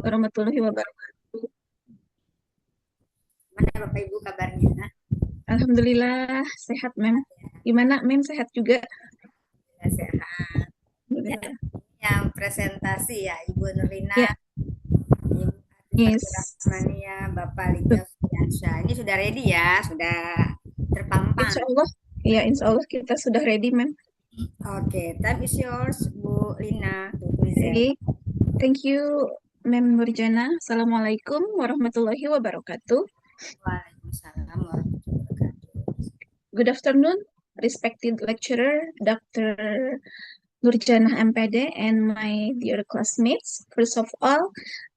warahmatullahi wabarakatuh. Mana Bapak Ibu kabarnya? Alhamdulillah sehat, Mem. Gimana, Mem? Sehat juga? Ya, sehat. Ya, Alhamdulillah. yang presentasi ya Ibu Nurlina, Ya, Ibu Fatur yes. Rahmania, Bapak Liga Fiansyah. Ini sudah ready ya, sudah terpampang. Insya Allah. Ya, insya Allah kita sudah ready, Mem. Oke, time is yours, Bu Lina, to present. Oke, thank you, Mem Nurjana. Assalamualaikum warahmatullahi wabarakatuh. Waalaikumsalam warahmatullahi wabarakatuh. Good afternoon, respected lecturer, Dr. Nurjana MPD, and my dear classmates. First of all,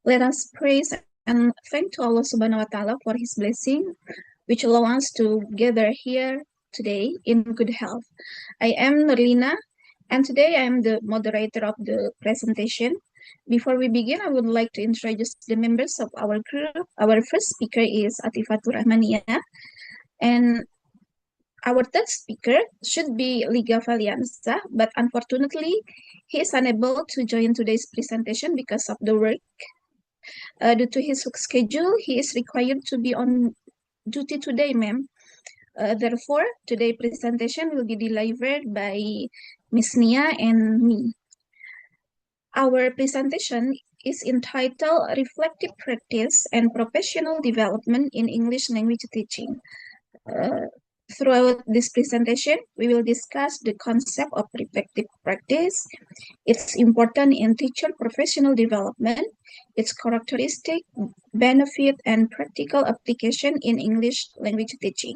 let us praise and thank to Allah Subhanahu wa Ta'ala for His blessing which allow us to gather here today in good health. I am Norlina, and today I am the moderator of the presentation. Before we begin, I would like to introduce the members of our group. Our first speaker is Atifatur Rahmania, and our third speaker should be Liga Valianza, but unfortunately, he is unable to join today's presentation because of the work. Due to his work schedule, he is required to be on duty today, ma'am. Therefore, today's presentation will be delivered by Miss Nia and me. Our presentation is entitled Reflective Practice and Professional Development in English Language Teaching. Uh, Throughout this presentation, we will discuss the concept of reflective practice, its importance in teacher professional development, its characteristic, benefit, and practical application in English language teaching.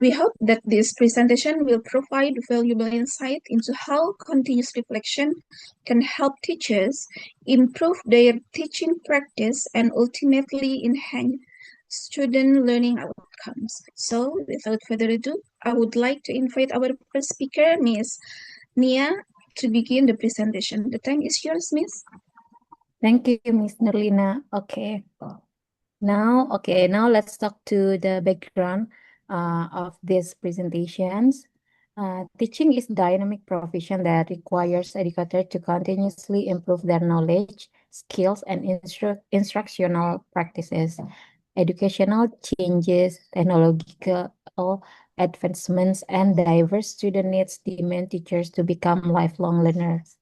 We hope that this presentation will provide valuable insight into how continuous reflection can help teachers improve their teaching practice and ultimately enhance student learning outcomes. So, without further ado, I would like to invite our first speaker, Ms. Nia, to begin the presentation. The time is yours, Miss. Thank you, Miss Nerlina. Now let's talk to the background of these presentations. Teaching is dynamic profession that requires educators to continuously improve their knowledge, skills, and instructional practices. Educational changes, technological advancements, and diverse student needs demand teachers to become lifelong learners.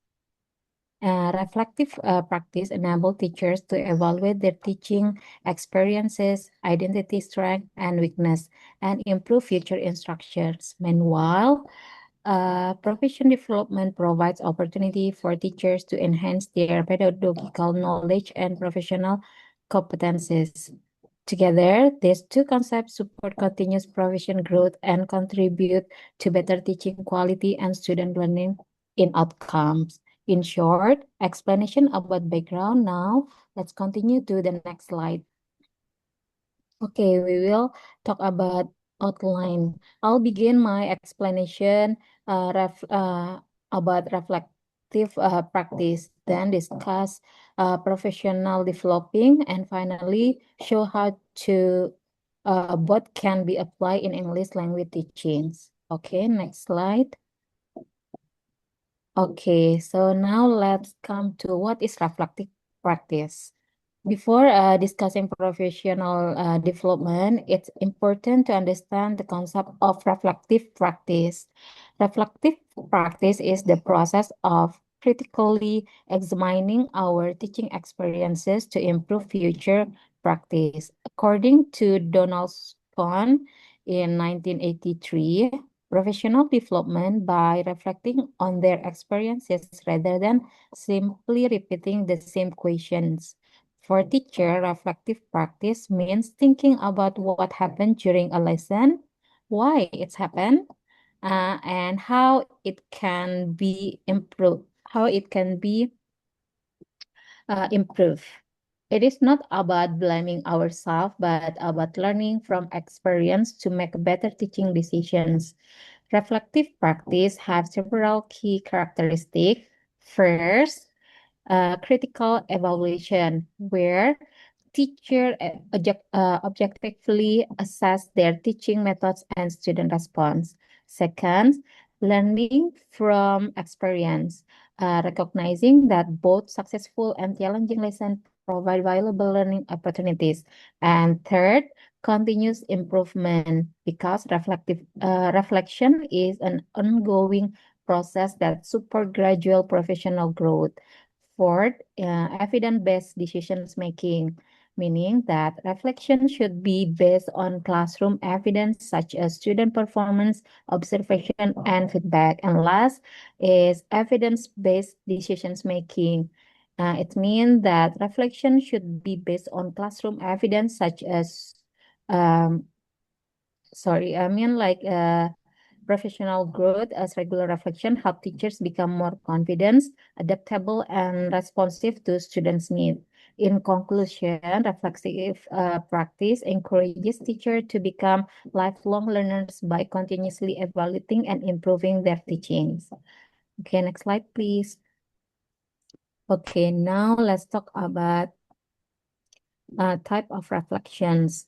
Reflective practice enable teachers to evaluate their teaching experiences, identity, strength, and weakness, and improve future instructions. Meanwhile, profession development provides opportunity for teachers to enhance their pedagogical knowledge and professional competencies. Together, these two concepts support continuous profession growth and contribute to better teaching quality and student learning in outcomes. In short, explanation about background. Now, let's continue to the next slide. Okay, we will talk about outline. I'll begin my explanation about reflective practice, then discuss professional developing, and finally show how to both can be applied in English language teachings. Okay, next slide. Okay, so now let's come to what is reflective practice. Before discussing professional development, it's important to understand the concept of reflective practice. Reflective practice is the process of critically examining our teaching experiences to improve future practice. According to Donald Scone in 1983, professional development by reflecting on their experiences rather than simply repeating the same questions. For teacher, reflective practice means thinking about what happened during a lesson, why it's happened, and how it can be improved. Improved. It is not about blaming ourselves, but about learning from experience to make better teaching decisions. Reflective practice have several key characteristics. First, critical evaluation, where teacher objectively assess their teaching methods and student response. Second, learning from experience, recognizing that both successful and challenging lessons provide valuable learning opportunities. And third, continuous improvement, because reflection is an ongoing process that support gradual professional growth. Fourth, evidence-based decisions making, meaning that reflection should be based on classroom evidence such as student performance, observation, and feedback. And last is evidence-based decisions making. It means that reflection should be based on classroom evidence such as um, professional growth as regular reflection help teachers become more confident, adaptable, and responsive to students' needs. In conclusion, reflexive practice encourages teachers to become lifelong learners by continuously evaluating and improving their teachings. Okay, next slide, please. Okay, now let's talk about type of reflections.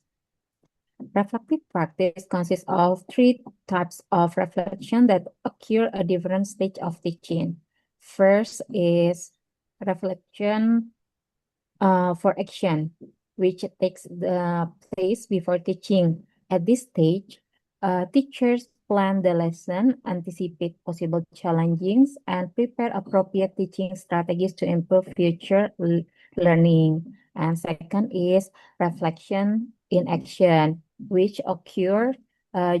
Reflective practice consists of three types of reflection that occur at different stage of teaching. First is reflection for action, which takes the place before teaching. At this stage, teachers plan the lesson, anticipate possible challenges, and prepare appropriate teaching strategies to improve future learning. And second is reflection in action, which occur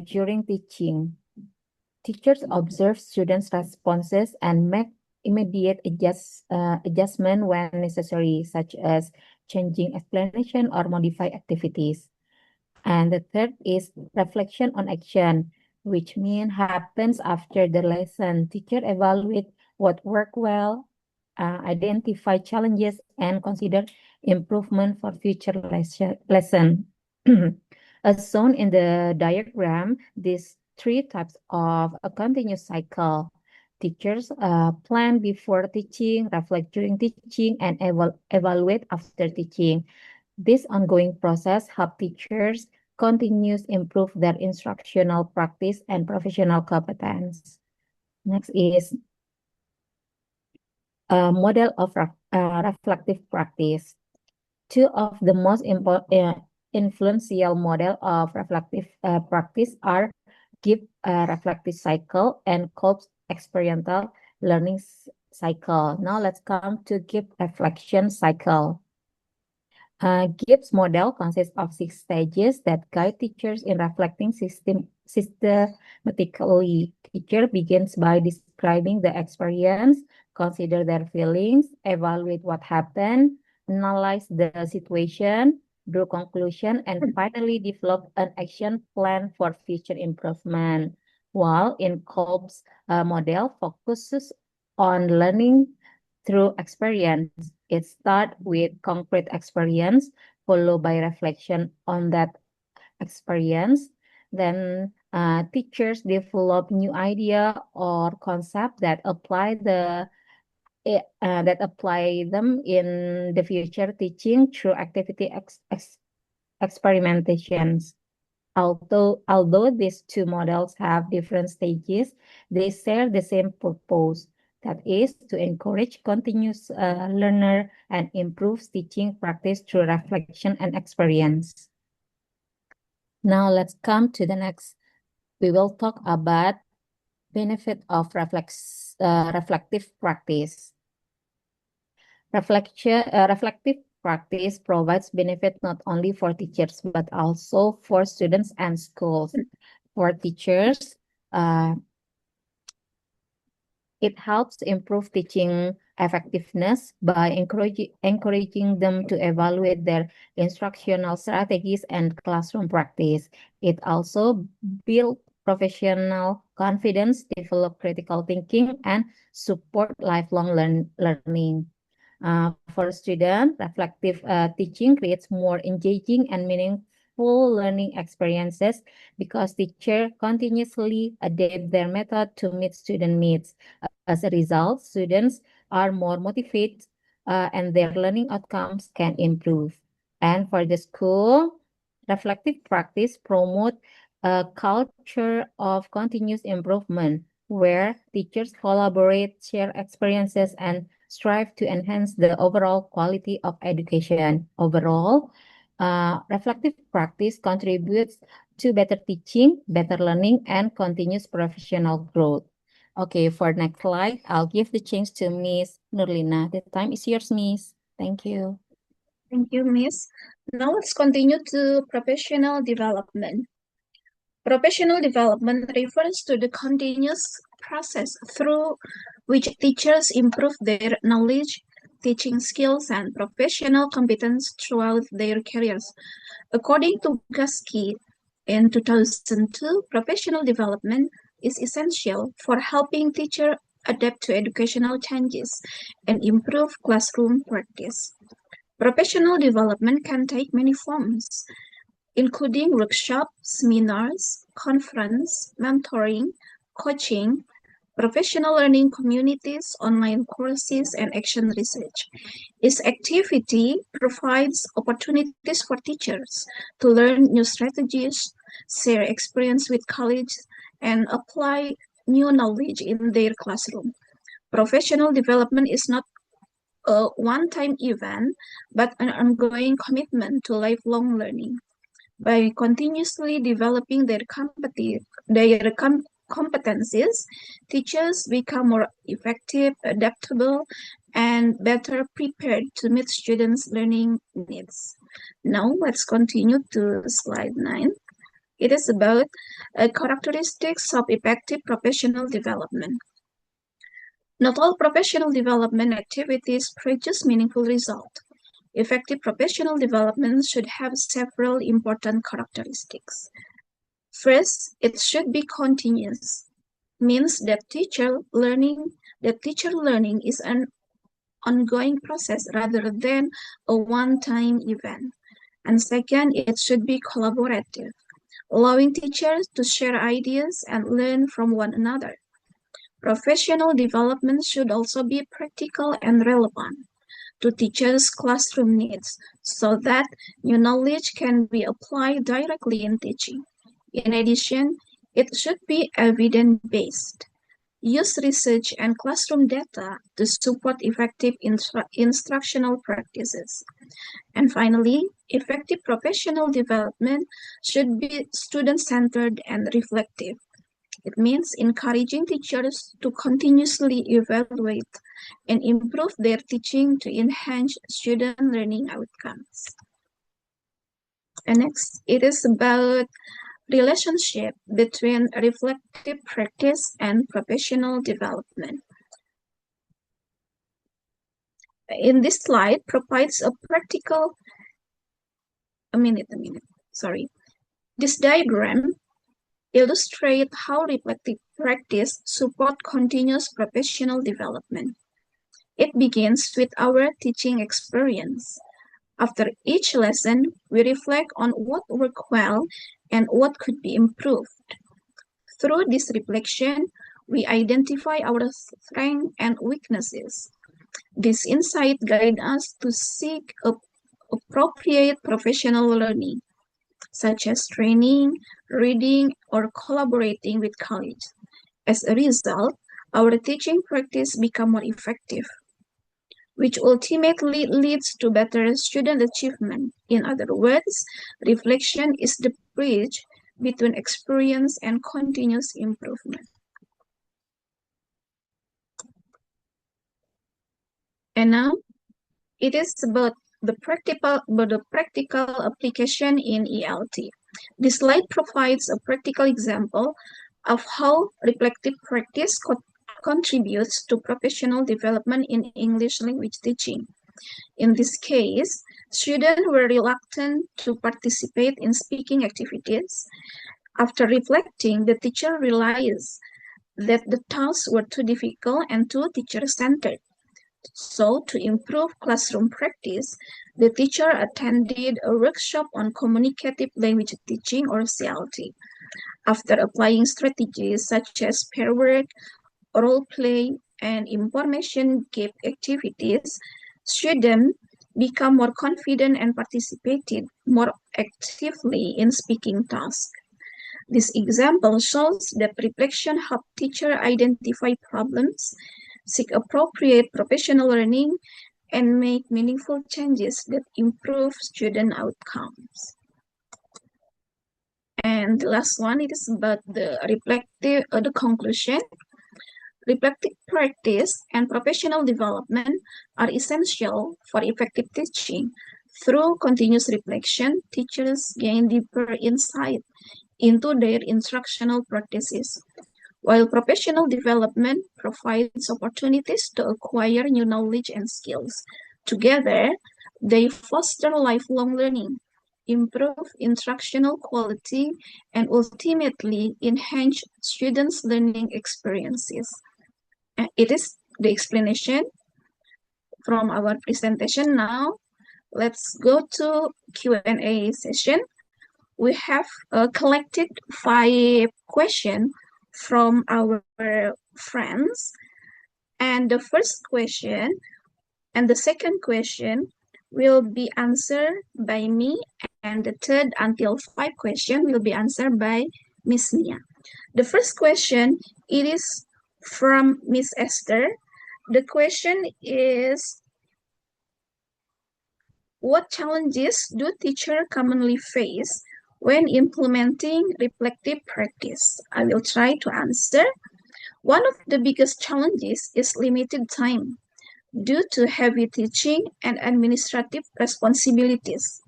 during teaching. Teachers observe students' responses and make immediate adjustment when necessary, such as changing explanation or modify activities. And the third is reflection on action, which means happens after the lesson. Teacher evaluate what worked well, identify challenges, and consider improvement for future lesson. As shown in the diagram, these three types of a continuous cycle. Teachers plan before teaching, reflect during teaching, and evaluate after teaching. This ongoing process helps teachers continuously improve their instructional practice and professional competence. Next is a model of reflective practice. Two of the most influential model of reflective practice are Gibbs reflective cycle and Kolb's experiential learning cycle. Now let's come to Gibbs reflection cycle. Gibbs model consists of 6 stages that guide teachers in reflecting systematically. Teacher begins by describing the experience, consider their feelings, evaluate what happened, analyze the situation, draw conclusion, and finally develop an action plan for future improvement. While in Kolb's model focuses on learning through experience. It starts with concrete experience, followed by reflection on that experience. Then teachers develop new idea or concept that apply them in the future teaching through activity experimentations. Although these two models have different stages, they share the same purpose. That is to encourage continuous learner and improve teaching practice through reflection and experience. Now let's come to the next. We will talk about benefit of reflective practice. Reflective practice provides benefit not only for teachers but also for students and schools. For teachers, it helps improve teaching effectiveness by encouraging them to evaluate their instructional strategies and classroom practice. It also builds professional confidence, develop critical thinking, and support lifelong learning. For students, reflective teaching creates more engaging and meaningful learning experiences because teachers continuously adapt their method to meet student needs. As a result, students are more motivated and their learning outcomes can improve. And for the school, reflective practice promote a culture of continuous improvement. where teachers collaborate, share experiences, and strive to enhance the overall quality of education. Overall, reflective practice contributes to better teaching, better learning, and continuous professional growth. Okay, for next slide, I'll give the chance to Miss Nurlina. The time is yours, Miss. Thank you. Thank you, Miss. Now let's continue to professional development. Professional development refers to the continuous process through which teachers improve their knowledge, teaching skills, and professional competence throughout their careers. According to Guskey, in 2002, professional development is essential for helping teachers adapt to educational changes and improve classroom practice. Professional development can take many forms, including workshops, seminars, conference, mentoring, coaching, professional learning communities, online courses, and action research. Each activity provides opportunities for teachers to learn new strategies, share experience with colleagues, and apply new knowledge in their classroom. Professional development is not a one-time event, but an ongoing commitment to lifelong learning. By continuously developing their competencies, teachers become more effective, adaptable, and better prepared to meet students' learning needs. Now, let's continue to slide 9. It is about characteristics of effective professional development. Not all professional development activities produce meaningful results. Effective professional development should have several important characteristics. First, it should be continuous, means that teacher learning is an ongoing process rather than a one-time event. And second, it should be collaborative, allowing teachers to share ideas and learn from one another. Professional development should also be practical and relevant to teachers' classroom needs so that new knowledge can be applied directly in teaching. In addition, it should be evidence-based. Use research and classroom data to support effective instructional practices. And finally, effective professional development should be student-centered and reflective. It means encouraging teachers to continuously evaluate and improve their teaching to enhance student learning outcomes. And next, it is about relationship between reflective practice and professional development. In this slide provides a practical, This diagram illustrate how reflective practice support continuous professional development. It begins with our teaching experience. After each lesson, we reflect on what worked well and what could be improved. Through this reflection, we identify our strengths and weaknesses. This insight guides us to seek appropriate professional learning, such as training, reading, or collaborating with colleagues. As a result, our teaching practice becomes more effective, which ultimately leads to better student achievement. In other words, reflection is the bridge between experience and continuous improvement. And now, it is about the practical application in ELT. This slide provides a practical example of how reflective practice contributes to professional development in English language teaching. In this case, students were reluctant to participate in speaking activities. After reflecting, the teacher realized that the tasks were too difficult and too teacher-centered. So, to improve classroom practice, the teacher attended a workshop on communicative language teaching, or CLT. After applying strategies such as pair work, role play, and information gap activities, students become more confident and participated more actively in speaking tasks. This example shows that reflection helps teacher identify problems, seek appropriate professional learning, and make meaningful changes that improve student outcomes. And the last one, it is about the the conclusion. Reflective practice and professional development are essential for effective teaching. Through continuous reflection, teachers gain deeper insight into their instructional practices, while professional development provides opportunities to acquire new knowledge and skills. Together, they foster lifelong learning, improve instructional quality, and ultimately enhance students' learning experiences. It is the explanation from our presentation. Now, let's go to Q&A session. We have collected 5 questions from our friends. And the first question and the second question will be answered by me, and the third until 5 question will be answered by Miss Nia. The first question, it is from Miss Esther. The question is, what challenges do teachers commonly face when implementing reflective practice? I will try to answer. One of the biggest challenges is limited time due to heavy teaching and administrative responsibilities.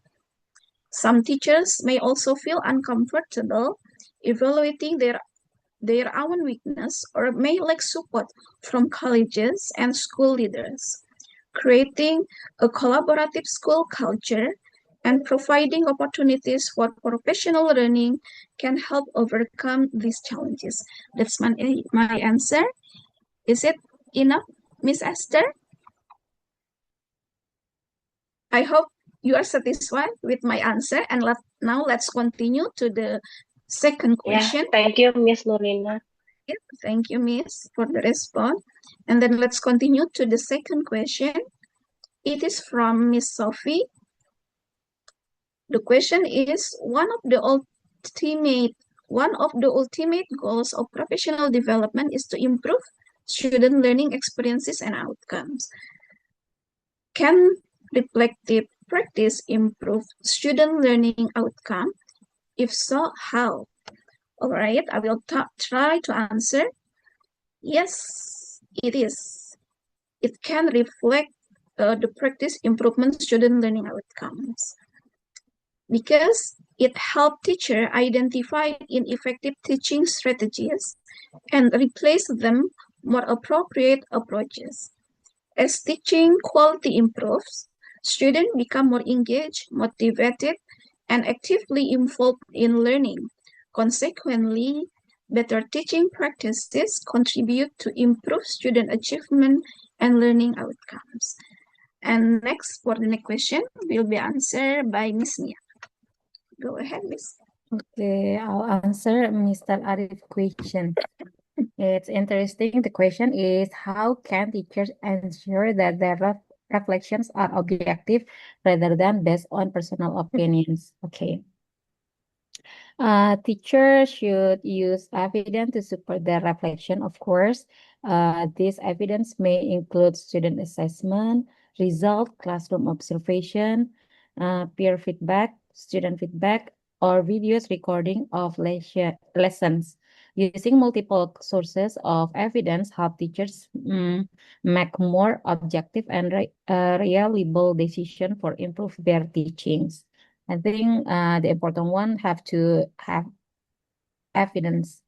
Some teachers may also feel uncomfortable evaluating their own weakness or may lack support from colleges and school leaders. Creating a collaborative school culture and providing opportunities for professional learning can help overcome these challenges. That's my answer. Is it enough, Miss Esther? I hope you are satisfied with my answer. And now let's continue to the second question. Thank you, Miss Nurlina. Thank you, Miss, for the response. And then let's continue to the second question. It is from Miss Sophie. The question is, one of the ultimate goals of professional development is to improve student learning experiences and outcomes. Can reflective practice improve student learning outcome? If so, how? All right, I will try to answer. Yes, it is. It can reflect the practice improvement student learning outcomes because it helps teacher identify ineffective teaching strategies and replace them more appropriate approaches. As teaching quality improves, students become more engaged, motivated, and actively involved in learning. Consequently, better teaching practices contribute to improve student achievement and learning outcomes. And next, for the next question, will be answered by Miss Nia. Go ahead, Miss. Okay, I'll answer Mr. Arif's question. It's interesting. The question is, how can teachers ensure that their reflections are objective rather than based on personal opinions? Okay. Teachers should use evidence to support their reflection, of course. This evidence may include student assessment, result, classroom observation, peer feedback, student feedback, or videos recording of lessons. Using multiple sources of evidence help teachers make more objective and reliable decision for improve their teachings. I think the important one have to have evidence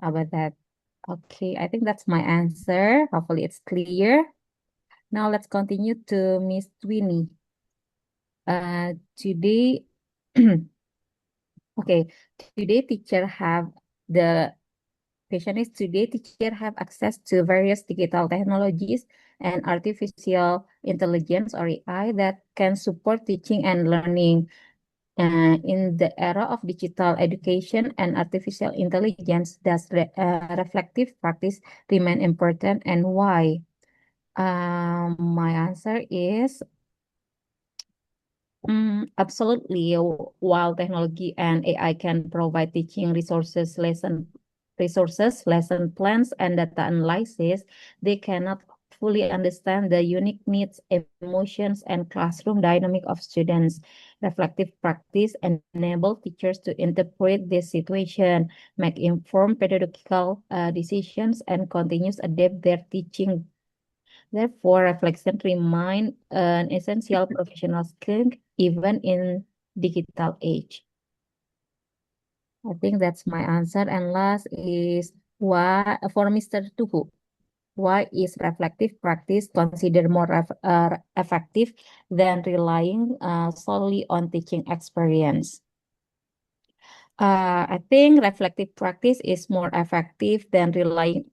about that. Okay, I think that's my answer. Hopefully it's clear. Now let's continue to Miss Twinnie. Today, okay, today teacher have the question is today teacher have access to various digital technologies and artificial intelligence or AI that can support teaching and learning. In the era of digital education and artificial intelligence, does reflective practice remain important and why? My answer is Absolutely. While technology and AI can provide teaching resources, lesson plans, and data analysis, they cannot fully understand the unique needs, emotions, and classroom dynamic of students. Reflective practice enable teachers to interpret this situation, make informed pedagogical decisions, and continuous adapt their teaching. Therefore, reflection remain an essential professional skill even in digital age. I think that's my answer. And last is why for Mr. Tuhu, why is reflective practice considered more effective than relying solely on teaching experience? I think reflective practice is more effective than relying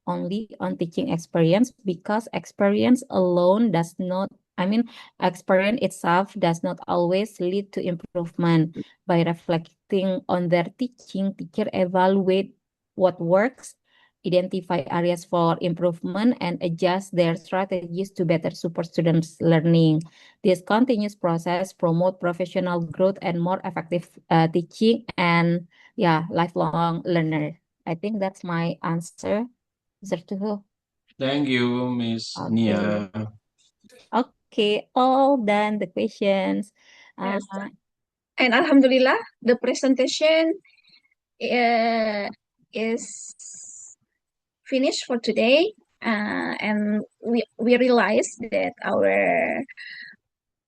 only on teaching experience because experience alone does not, I mean, experience itself does not always lead to improvement. By reflecting on their teaching, teacher evaluate what works, identify areas for improvement, and adjust their strategies to better support students' learning. This continuous process promote professional growth and more effective teaching and lifelong learner. I think that's my answer, Mr. Tuhu. Thank you, Miss Okay. Nia. Okay, all done the questions. Yes. And Alhamdulillah, the presentation is finished for today. And we realized that our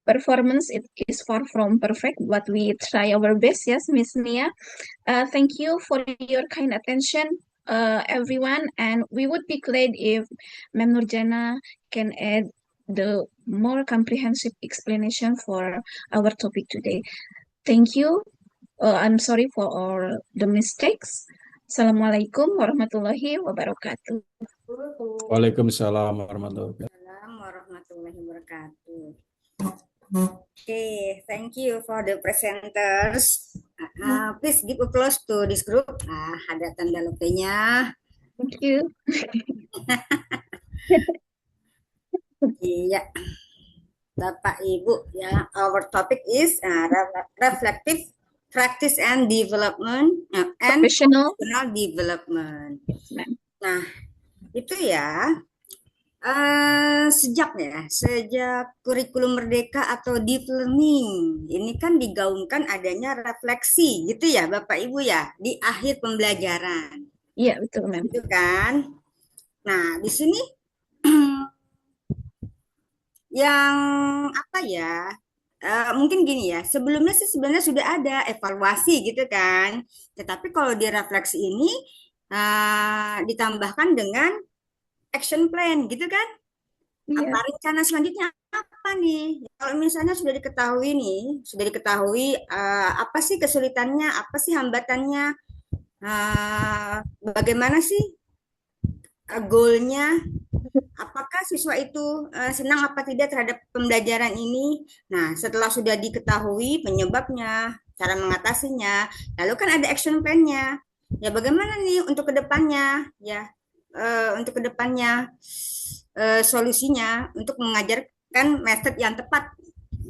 performance it is far from perfect, but we try our best. Yes, Miss Nia. Thank you for your kind attention, everyone. And we would be glad if Ma'am Nurjana can add the more comprehensive explanation for our topic today. Thank you. I'm sorry for all the mistakes. Assalamualaikum warahmatullahi wabarakatuh. Waalaikumsalam warahmatullahi wabarakatuh. Assalamualaikum warahmatullahi wabarakatuh. Okay, thank you for the presenters. Please give applause to this group. Ada tanda lope-nya. Thank you. Iya, Bapak Ibu ya. Our topic is reflective practice and development and Professional. professional development. Nah, itu ya. Sejak kurikulum merdeka atau deep learning ini kan digaungkan adanya refleksi gitu ya Bapak Ibu ya di akhir pembelajaran. Iya, betul, Ma'am. Gitu kan. Nah, di sini yang apa ya? Mungkin gini ya, sebelumnya sih sebenarnya sudah ada evaluasi gitu kan. Tetapi kalau di refleksi ini ditambahkan dengan action plan gitu kan. Iya. Apa rencana selanjutnya apa nih? Kalau misalnya sudah diketahui apa sih kesulitannya, apa sih hambatannya, bagaimana sih goalnya, apakah siswa itu senang apa tidak terhadap pembelajaran ini. Nah, setelah sudah diketahui penyebabnya, cara mengatasinya, lalu kan ada action plan-nya. Ya bagaimana nih untuk kedepannya, ya untuk kedepannya solusinya untuk mengajarkan method yang tepat.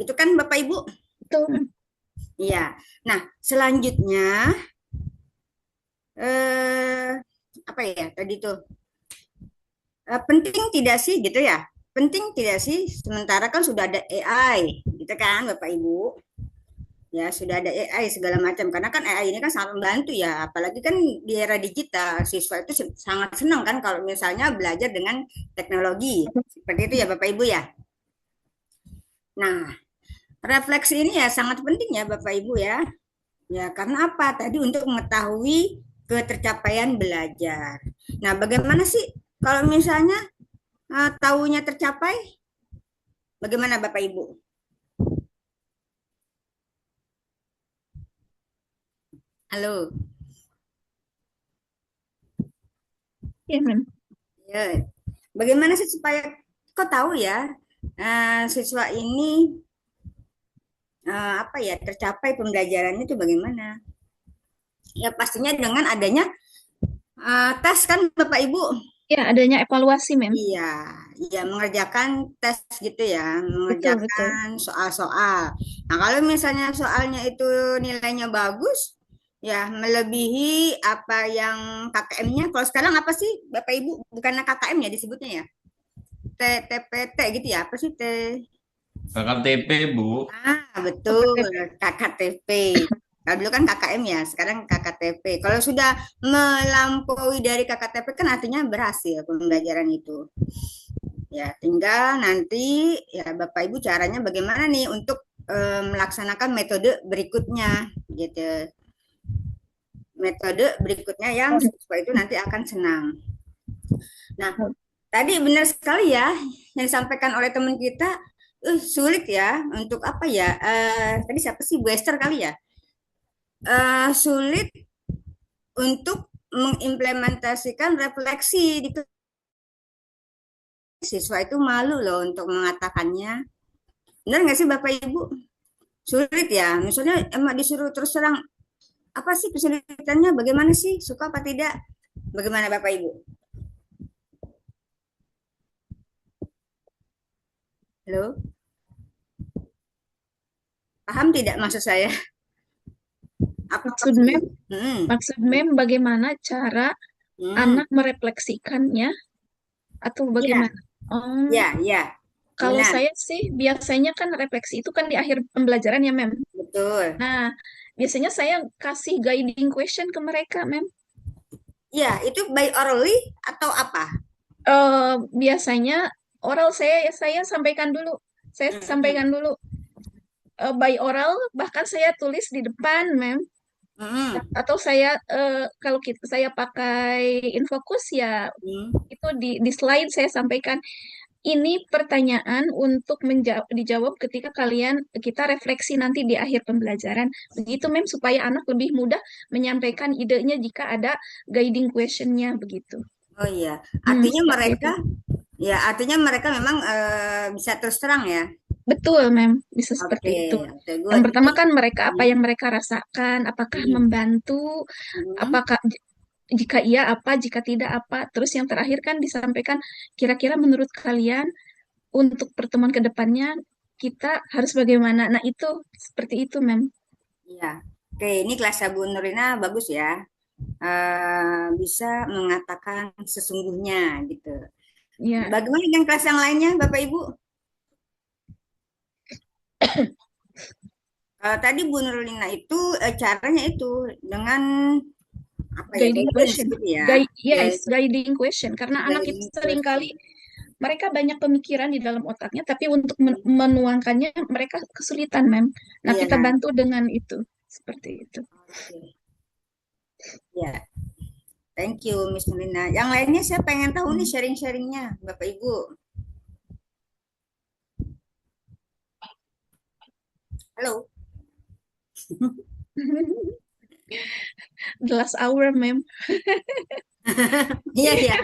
Itu kan Bapak Ibu? Betul. Iya. Nah, selanjutnya apa ya tadi tuh? Penting tidak sih gitu ya? Penting tidak sih sementara kan sudah ada AI, gitu kan Bapak Ibu? Ya, sudah ada AI segala macam karena kan AI ini kan sangat membantu ya, apalagi kan di era digital siswa itu sangat senang kan kalau misalnya belajar dengan teknologi seperti itu ya Bapak Ibu ya. Nah, refleksi ini ya sangat penting ya Bapak Ibu ya. Ya, karena apa? Tadi untuk mengetahui ketercapaian belajar. Nah, bagaimana sih kalau misalnya tahunya tercapai? Bagaimana Bapak Ibu? Halo. Iya, Ma'am. Ya, bagaimana sih supaya kok tahu ya siswa ini apa ya tercapai pembelajarannya itu bagaimana? Ya pastinya dengan adanya tes kan Bapak Ibu. Ya, adanya evaluasi, Mem. Iya, iya mengerjakan tes gitu ya, Betul, betul. mengerjakan soal-soal. Nah, kalau misalnya soalnya itu nilainya bagus, ya melebihi apa yang KKM-nya. Kalau sekarang apa sih, Bapak Ibu? Bukannya KKM ya disebutnya ya? TPT gitu ya? Apa sih T? KKTP, Bu. Betul, KKTP. KKTP. Kalau dulu kan KKM ya, sekarang KKTP. Kalau sudah melampaui dari KKTP kan artinya berhasil pembelajaran itu. Ya, tinggal nanti ya Bapak Ibu caranya bagaimana nih untuk melaksanakan metode berikutnya gitu. Metode berikutnya yang supaya itu nanti akan senang. Nah, tadi benar sekali ya yang disampaikan oleh teman kita, sulit ya untuk apa ya? Tadi siapa sih Bu Esther kali ya? Sulit untuk mengimplementasikan refleksi di siswa itu malu loh untuk mengatakannya. Benar nggak sih Bapak Ibu? Sulit ya. Misalnya emak disuruh terus terang, apa sih kesulitannya? Bagaimana sih? Suka apa tidak? Bagaimana Bapak Ibu? Halo? Paham tidak maksud saya? Apa Maksud Mem, maksud Mem bagaimana cara anak merefleksikannya atau Ya, bagaimana? Oh, ya, kalau benar, saya sih biasanya kan refleksi itu kan di akhir pembelajaran ya, Mem. betul. Nah, biasanya saya kasih guiding question ke mereka, Mem. Ya, itu by orally atau apa? Biasanya oral saya sampaikan dulu. Saya sampaikan dulu by oral, bahkan saya tulis di depan, Mem. Atau saya kalau saya pakai Infocus ya itu di slide saya sampaikan ini pertanyaan untuk dijawab ketika kita refleksi nanti di akhir pembelajaran. Begitu, Mem, supaya anak lebih mudah menyampaikan idenya jika ada guiding question-nya begitu. Oh iya, artinya Seperti mereka, itu. ya artinya mereka memang bisa terus terang ya. Betul, Mem, bisa Oke, seperti itu. oke, Yang good. pertama kan apa yang mereka rasakan, apakah membantu, apakah jika iya apa, jika tidak apa. Terus yang terakhir kan disampaikan kira-kira menurut kalian untuk pertemuan ke depannya kita harus bagaimana. Nah, itu seperti itu, Mem. Iya. Oke, ini kelasnya Bu Nurina bagus ya. Bisa mengatakan sesungguhnya gitu. Ya, Bagaimana dengan kelas yang lainnya, Bapak Ibu? Tadi Bu Nurlina itu caranya itu dengan apa ya, guiding guidance question. gitu ya. Yes, guiding question. Karena anak itu Guiding seringkali question. mereka banyak pemikiran di dalam otaknya, tapi untuk menuangkannya mereka kesulitan, Mem. Nah, kita Iya. bantu dengan itu. Seperti itu. Oke. Ya, thank you Miss Nurlina. Yang lainnya saya pengen tahu nih sharing-sharingnya, Bapak Ibu. Halo. The last hour, Mem. Iya ya.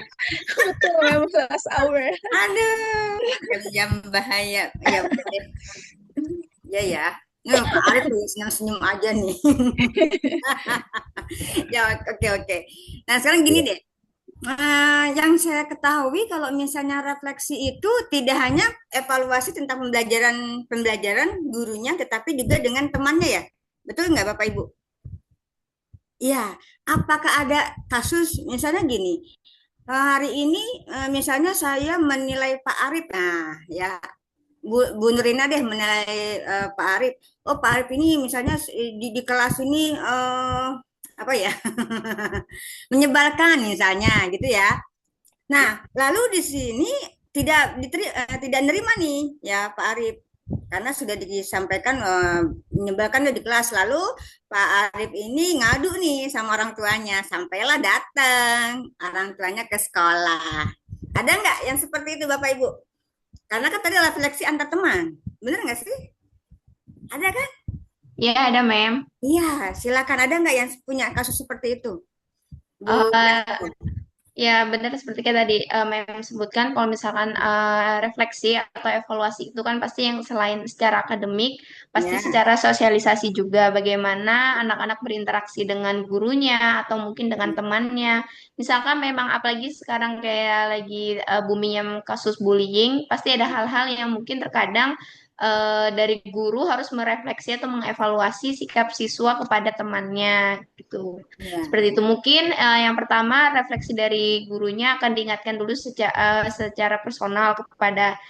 Betul, Mem, the last hour. Aduh, jam-jam bahaya. Ya, udah deh. Ya ya. Pak Arif tuh senyum-senyum aja nih. Ya, oke oke. Nah, sekarang gini deh. Yang saya ketahui kalau misalnya refleksi itu tidak hanya evaluasi tentang pembelajaran gurunya, tetapi juga dengan temannya ya. Betul nggak Bapak Ibu? Iya. Apakah ada kasus misalnya gini, hari ini misalnya saya menilai Pak Arif, nah ya Bu Nurina deh menilai Pak Arif. Oh Pak Arif ini misalnya di kelas ini apa ya menyebalkan misalnya gitu ya. Nah lalu di sini tidak nerima nih ya Pak Arif karena sudah disampaikan menyebalkan di kelas lalu Pak Arif ini ngadu nih sama orang tuanya sampailah datang orang tuanya ke sekolah. Ada nggak yang seperti itu Bapak Ibu? Karena kan tadi refleksi antar teman. Bener nggak sih? Ada kan? Iya, ada, Mem. Iya, silakan. Ada nggak yang punya kasus seperti itu? Bu, Eh, Ya, benar seperti kayak tadi Mem sebutkan, kalau misalkan refleksi atau evaluasi itu kan pasti yang selain secara akademik, pasti Ya, secara sosialisasi juga bagaimana anak-anak berinteraksi dengan gurunya atau mungkin dengan temannya. Misalkan memang apalagi sekarang kayak lagi boomingnya kasus bullying, pasti ada hal-hal yang mungkin terkadang dari guru harus merefleksi atau mengevaluasi sikap siswa kepada temannya gitu. ya, Seperti itu mungkin yang pertama refleksi dari gurunya akan diingatkan dulu secara personal kepada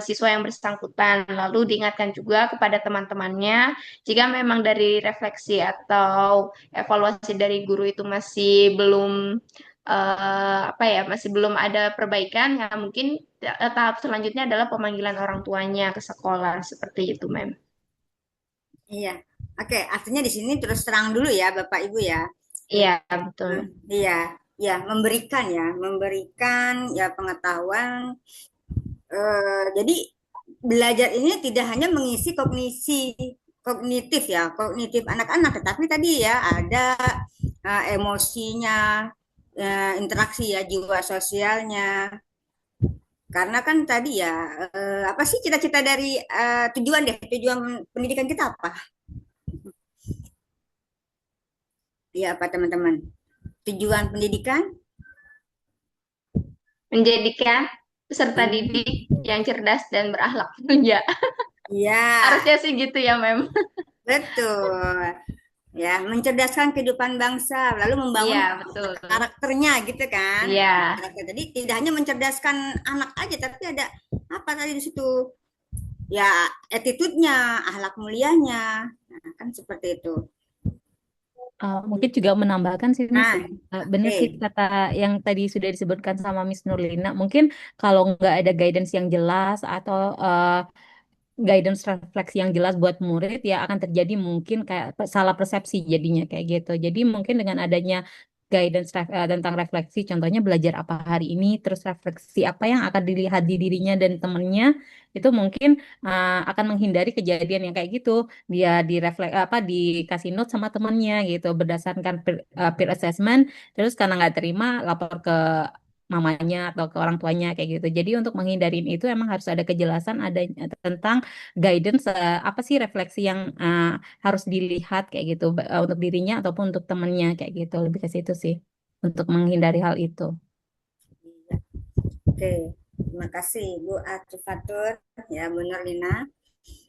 siswa yang bersangkutan. Lalu diingatkan juga kepada teman-temannya jika memang dari refleksi atau evaluasi dari guru itu masih belum apa ya, masih belum ada perbaikan, ya mungkin tahap selanjutnya adalah pemanggilan orang tuanya ke sekolah seperti itu, Mem. iya. Oke, artinya di sini terus terang dulu ya, Bapak Ibu ya. Iya, betul. Iya, ya, memberikan ya pengetahuan. Jadi belajar ini tidak hanya mengisi kognitif ya, kognitif anak-anak, tetapi tadi ya ada emosinya, interaksi ya, jiwa sosialnya. Karena kan tadi ya, apa sih cita-cita dari tujuan pendidikan kita apa? Iya, apa teman-teman? Tujuan pendidikan? Menjadikan peserta Hmm, didik yang cerdas dan berakhlak mulia. iya, Harusnya sih gitu ya, Mem. betul. Ya, mencerdaskan kehidupan bangsa, lalu membangun Iya, betul. karakternya gitu kan. Iya. Karakter. Jadi tidak hanya mencerdaskan anak aja, tapi ada apa tadi di situ? Ya, attitude-nya, akhlak mulianya. Nah, kan seperti itu. Mungkin juga menambahkan sih Miss, Nah, bener oke. sih kata yang tadi sudah disebutkan sama Miss Nurlina. Mungkin kalau nggak ada guidance yang jelas atau guidance refleksi yang jelas buat murid ya akan terjadi mungkin kayak salah persepsi jadinya kayak gitu. Jadi mungkin dengan adanya guidance tentang refleksi, contohnya belajar apa hari ini, terus refleksi apa yang akan dilihat di dirinya dan temennya, itu mungkin akan menghindari kejadian yang kayak gitu. Dia dikasih note sama temennya gitu berdasarkan peer assessment, terus karena nggak terima lapor ke mamanya atau ke orang tuanya kayak gitu. Jadi untuk menghindari itu emang harus ada kejelasan ada tentang guidance apa sih refleksi yang harus dilihat kayak gitu untuk dirinya ataupun untuk temennya kayak gitu lebih ke situ sih untuk menghindari hal itu. Oke. Terima kasih Bu Atifatur ya Bu Nurlina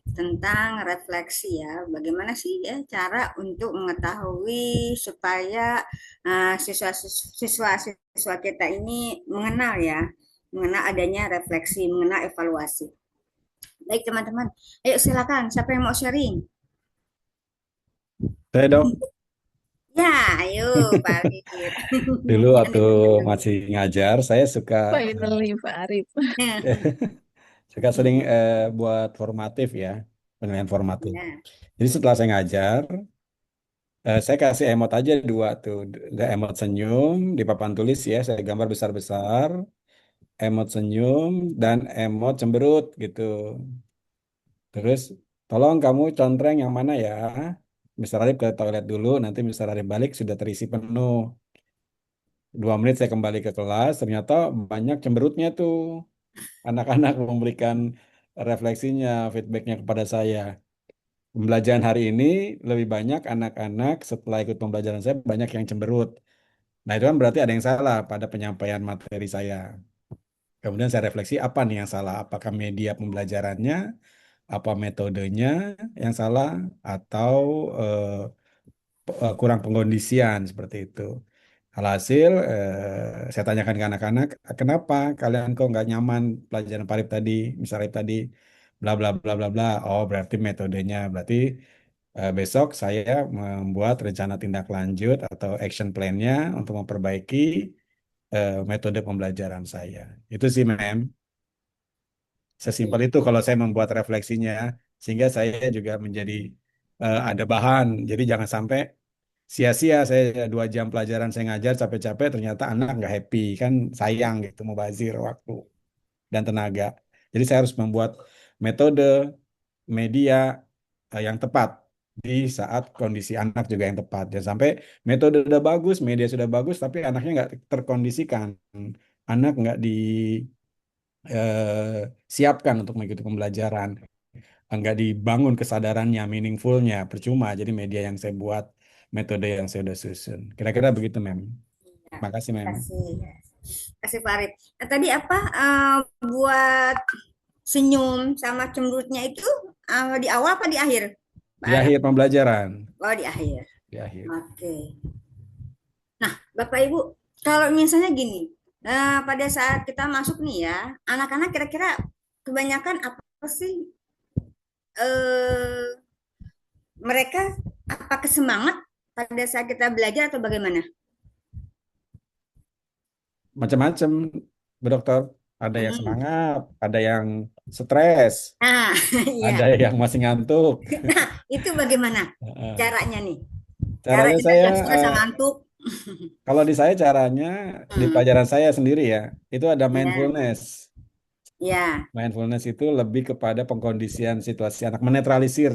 tentang refleksi ya. Bagaimana sih ya cara untuk mengetahui supaya siswa-siswa kita ini mengenal ya, mengenal adanya refleksi, mengenal evaluasi. Baik teman-teman, ayo silakan. Siapa yang mau sharing? Saya dok, Ya, ayo Pak Arif. dulu Jangan waktu dipecat dulu. masih ngajar, saya suka Finally, Pak Arif. suka sering buat formatif ya, penilaian formatif. Ya, Jadi setelah saya ngajar, saya kasih emot aja dua tuh, ada emot senyum di papan tulis ya, saya gambar besar-besar, emot senyum dan emot cemberut gitu. Terus tolong kamu contreng yang mana ya? Mister Arif ke toilet dulu, nanti Mister Arif balik sudah terisi penuh. 2 menit saya kembali ke kelas, ternyata banyak cemberutnya tuh. Anak-anak memberikan refleksinya, feedbacknya kepada saya. Pembelajaran hari ini lebih banyak anak-anak setelah ikut pembelajaran saya banyak yang cemberut. Nah itu kan berarti ada yang salah pada penyampaian materi saya. Kemudian saya refleksi apa nih yang salah? Apakah media pembelajarannya, apa metodenya yang salah, atau kurang pengkondisian seperti itu. Alhasil, saya tanyakan ke anak-anak, kenapa kalian kok nggak nyaman pelajaran Parip tadi, misalnya tadi, bla bla bla bla bla. Oh, berarti metodenya, berarti besok saya membuat rencana tindak lanjut atau action plan-nya untuk memperbaiki metode pembelajaran saya. Itu sih, Mem. Sesimpel itu kalau saya membuat refleksinya, sehingga saya juga menjadi ada bahan. Jadi jangan sampai sia-sia saya 2 jam pelajaran saya ngajar capek-capek ternyata anak nggak happy kan sayang gitu mubazir waktu dan tenaga. Jadi saya harus membuat metode media yang tepat di saat kondisi anak juga yang tepat. Jangan sampai metode udah bagus, media sudah bagus, tapi anaknya nggak terkondisikan. Anak nggak disiapkan untuk mengikuti pembelajaran. Nggak dibangun kesadarannya, meaningfulnya, percuma. Jadi media yang saya buat, metode yang saya udah susun. Kira-kira begitu, Mem. Ya, Makasih, Mem. kasih Farid. Tadi apa buat senyum sama cemberutnya itu di awal apa di akhir, Pak Di Arif? akhir pembelajaran. Oh, di akhir. Di akhir. Oke. Nah, Bapak Ibu, kalau misalnya gini, pada saat kita masuk nih ya, anak-anak kira-kira kebanyakan apa sih eh, mereka apakah semangat pada saat kita belajar atau bagaimana? Macam-macam, Bu Dokter. Ada yang Hmm. semangat, ada yang stres, Nah, ada iya. yang masih ngantuk. Nah, itu bagaimana Heeh. caranya nih? Caranya Caranya saya, yang stres yang ngantuk. kalau di saya caranya, di Hmm. pelajaran saya sendiri ya, itu ada Ya, mindfulness. ya. Mindfulness itu lebih kepada pengkondisian situasi anak, menetralisir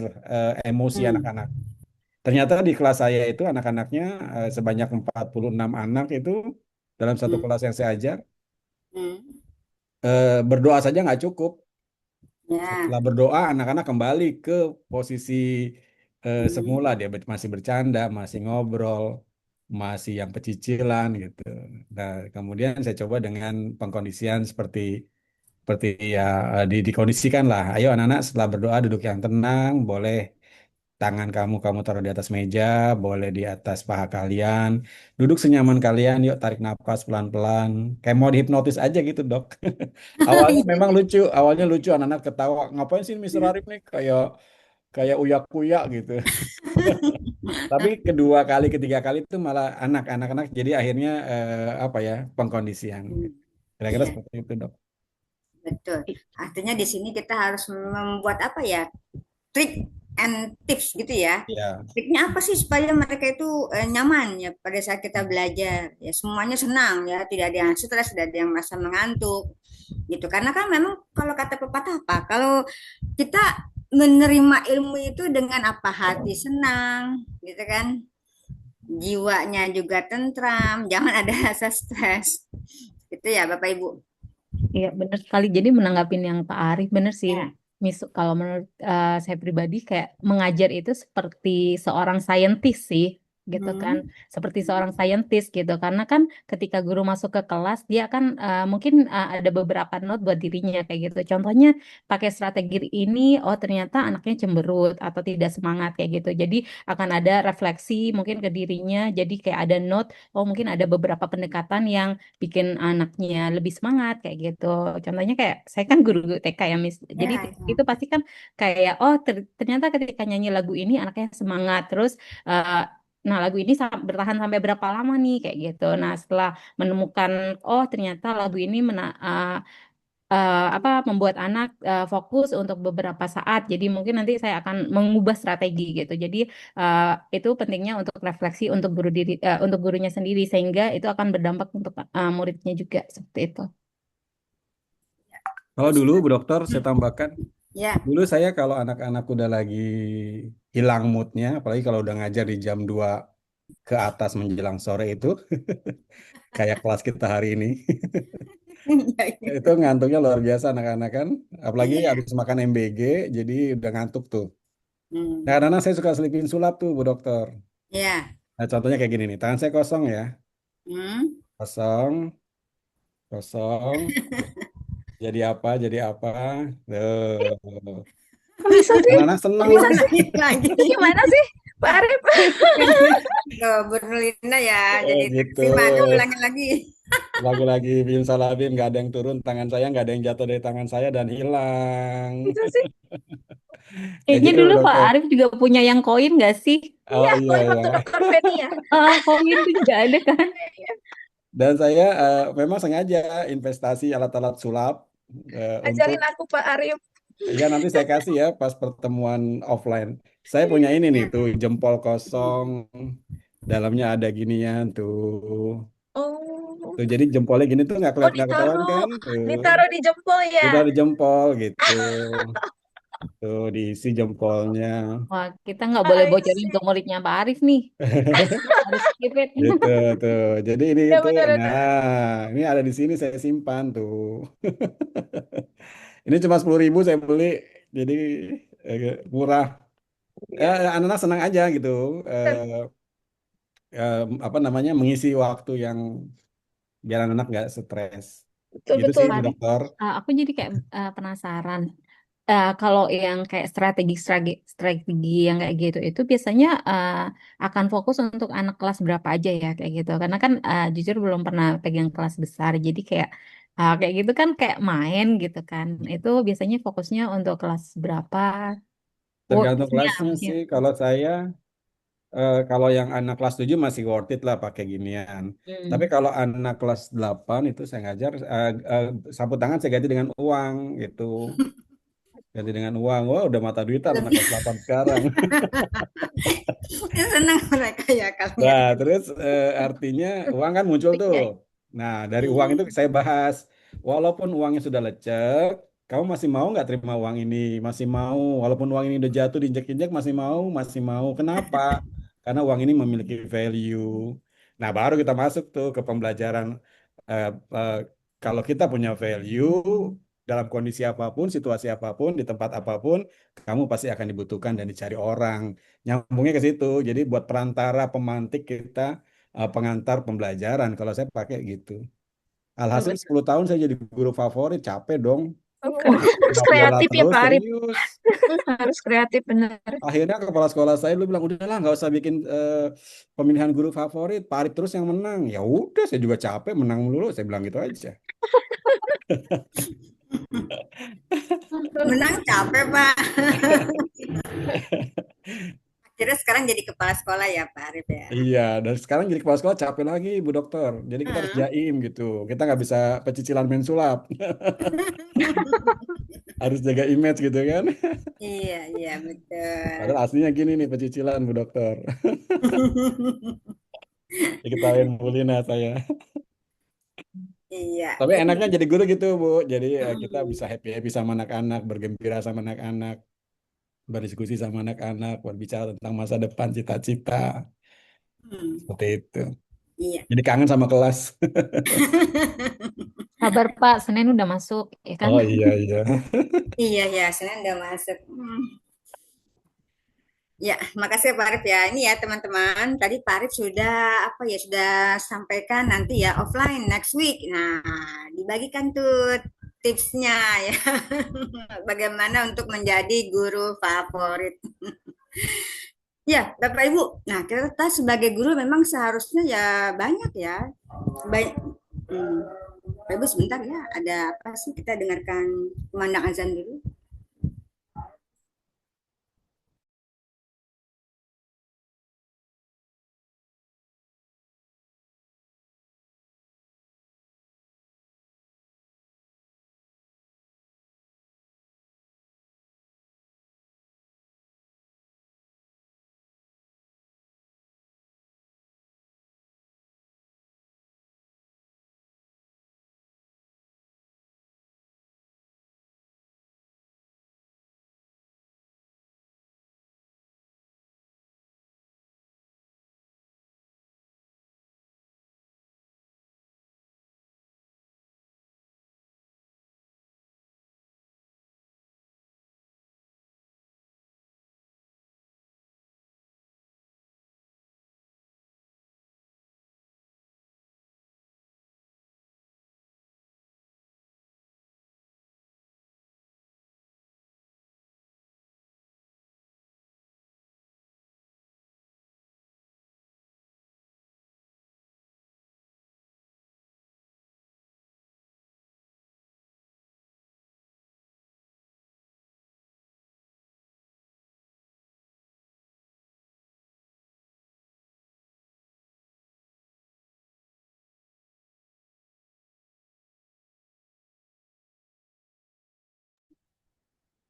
emosi Hmm. anak-anak. Ternyata di kelas saya itu anak-anaknya sebanyak 46 anak itu dalam satu Hmm. kelas yang saya ajar, Hmm. berdoa saja nggak cukup. Ya. Setelah berdoa, anak-anak kembali ke posisi Hmm. semula. Dia masih bercanda, masih ngobrol, masih yang pecicilan gitu. Nah, kemudian saya coba dengan pengkondisian seperti seperti ya dikondisikan lah. Ayo anak-anak setelah berdoa duduk yang tenang, boleh tangan kamu taruh di atas meja, boleh di atas paha kalian. Duduk senyaman kalian, yuk tarik napas pelan-pelan. Kayak mau dihipnotis aja gitu, Dok. Awalnya Iya, memang iya. lucu, anak-anak ketawa. Ngapain sih Mister Arif nih kayak kayak uyak-uyak gitu. Tapi kedua kali, ketiga kali itu malah anak-anak jadi akhirnya apa ya, pengkondisian. Hmm. Kira-kira Iya, seperti itu, Dok. betul. Artinya di sini kita harus membuat apa ya? Trik and tips gitu ya. Ya, Triknya apa sih supaya mereka itu nyaman ya pada saat kita belajar ya semuanya senang ya tidak ada yang stres tidak ada yang merasa mengantuk gitu karena kan memang kalau kata pepatah apa kalau kita menerima ilmu itu dengan apa hati senang gitu kan jiwanya juga tentram jangan ada rasa stres gitu ya Bapak Ibu. Iya, benar sekali. Jadi menanggapin yang Pak Arif, benar sih. Ya. Kalau menurut saya pribadi, kayak mengajar itu seperti seorang saintis sih, gitu kan. Hmm. Seperti seorang saintis gitu. Karena kan ketika guru masuk ke kelas, dia kan mungkin ada beberapa note buat dirinya kayak gitu. Contohnya pakai strategi ini, oh ternyata anaknya cemberut atau tidak semangat kayak gitu. Jadi akan ada refleksi mungkin ke dirinya. Jadi kayak ada note, oh mungkin ada beberapa pendekatan yang bikin anaknya lebih semangat kayak gitu. Contohnya kayak saya kan guru TK ya, Miss. Jadi Ya, ya. itu pasti kan kayak oh ternyata ketika nyanyi lagu ini anaknya semangat. Terus nah lagu ini bertahan sampai berapa lama nih kayak gitu. Nah, setelah menemukan oh ternyata lagu ini apa membuat anak fokus untuk beberapa saat. Jadi mungkin nanti saya akan mengubah strategi gitu. Jadi itu pentingnya untuk refleksi untuk untuk gurunya sendiri sehingga itu akan berdampak untuk muridnya juga seperti itu. kalau dulu Bu Dokter saya tambahkan, Ya. dulu saya kalau anak-anak udah lagi hilang moodnya, apalagi kalau udah ngajar di jam 2 ke atas menjelang sore itu, kayak kelas kita hari ini, Ya, itu ngantuknya luar biasa anak-anak kan, apalagi ya. habis makan MBG, jadi udah ngantuk tuh. Nah, Hmm. kadang-kadang saya suka selipin sulap tuh, Bu Dokter. Ya. Nah, contohnya kayak gini nih, tangan saya kosong ya, Hmm. kosong, kosong, jadi apa, jadi apa, tuh. Kok bisa sih? Anak-anak Kok seneng. bisa sih? Lagi. Itu gimana sih, Pak Arif? Tuh, Bu Nurlina ya, jadi Gitu. terima dulu ulangin lagi. Lagi-lagi bim salabim, nggak ada yang turun tangan saya, nggak ada yang jatuh dari tangan saya dan hilang. Bisa sih? Kayak Kayaknya gitu, dulu Bu Pak Dokter. Arif juga punya yang koin nggak sih? Oh Iya, iya koin ya. waktu Dokter Feni ya. Koin itu juga ada kan? Dan saya memang sengaja investasi alat-alat sulap untuk Ajarin aku Pak Arif. ya nanti saya kasih ya pas pertemuan offline. Saya punya ini nih Ya. tuh jempol kosong, dalamnya ada ginian tuh. Oh, Tuh jadi jempolnya gini tuh nggak ketahuan ditaruh, kan? Tuh. ditaruh di jempol ya. Kita di jempol gitu. Tuh diisi jempolnya. Wah, kita nggak boleh I bocorin ke see. muridnya Pak Arif nih. Harus keep it. Gitu tuh. Jadi ini Ya itu, benar-benar. nah ini ada di sini saya simpan tuh. Ini cuma 10.000 saya beli, jadi murah. Anak-anak senang aja gitu. Eh, apa namanya mengisi waktu yang biar anak-anak nggak stres. Gitu Betul-betul. sih, Pak Bu Arif, Dokter. aku jadi kayak penasaran. Kalau yang kayak strategi yang kayak gitu itu biasanya akan fokus untuk anak kelas berapa aja ya kayak gitu. Karena kan jujur belum pernah pegang kelas besar. Jadi kayak gitu kan kayak main gitu kan. Itu biasanya fokusnya untuk kelas berapa? Tergantung Worksnya kelasnya mungkin. sih. Kalau saya, kalau yang anak kelas 7 masih worth it lah pakai ginian. Tapi Hmm. kalau anak kelas 8 itu saya ngajar, sapu tangan saya ganti dengan uang gitu. Ganti dengan uang. Wah, udah mata duitan anak Lebih kelas 8 sekarang. senang mereka ya kalau Nah, ngerti. terus artinya uang kan muncul tuh. Iya. Nah, dari uang itu Hmm. saya bahas, walaupun uangnya sudah lecek, kamu masih mau nggak terima uang ini? Masih mau, walaupun uang ini udah jatuh diinjek-injek, masih mau, masih mau. Kenapa? Karena uang ini memiliki value. Nah, baru kita masuk tuh ke pembelajaran. eh, eh, Kalau kita punya value dalam kondisi apapun, situasi apapun, di tempat apapun, kamu pasti akan dibutuhkan dan dicari orang. Nyambungnya ke situ. Jadi buat perantara pemantik kita, pengantar pembelajaran. Kalau saya pakai gitu. Alhasil Betul-betul. 10 tahun saya jadi guru favorit, capek dong. Oke. Harus Bela-bela kreatif ya terus, Pak Arif. serius. Harus kreatif benar. Akhirnya kepala sekolah saya dulu bilang, udahlah nggak usah bikin pemilihan guru favorit, Pak Arif terus yang menang. Ya udah, saya juga capek menang melulu, saya bilang gitu aja. Menang capek, Pak. Akhirnya sekarang jadi kepala sekolah ya, Pak Arif ya. Iya, dan sekarang jadi kepala sekolah capek lagi, Bu Dokter. Jadi kita harus Hmm. jaim gitu. Kita nggak bisa pecicilan main sulap. Harus jaga image gitu kan. Iya, iya betul. Padahal aslinya gini nih pecicilan Bu Dokter. Diketawain Bu Lina saya. Iya, Tapi jadi enaknya jadi guru gitu Bu. Jadi kita hmm, bisa happy-happy sama anak-anak, bergembira sama anak-anak, berdiskusi sama anak-anak, berbicara tentang masa depan, cita-cita. hmm, Seperti itu. iya. Jadi kangen sama kelas. Sabar Pak, Senin udah masuk ya kan? Oh iya, iya. Iya, ya, Senin udah masuk. Ya, makasih ya Pak Arif ya. Ini ya teman-teman, tadi Pak Arif sudah apa ya sudah sampaikan nanti ya offline next week. Nah, dibagikan tuh tipsnya ya. Bagaimana untuk menjadi guru favorit. Ya, Bapak Ibu. Nah, kita sebagai guru memang seharusnya ya banyak ya. Baik. Bapak Ibu sebentar ya, ada apa sih? Kita dengarkan kumandang azan dulu.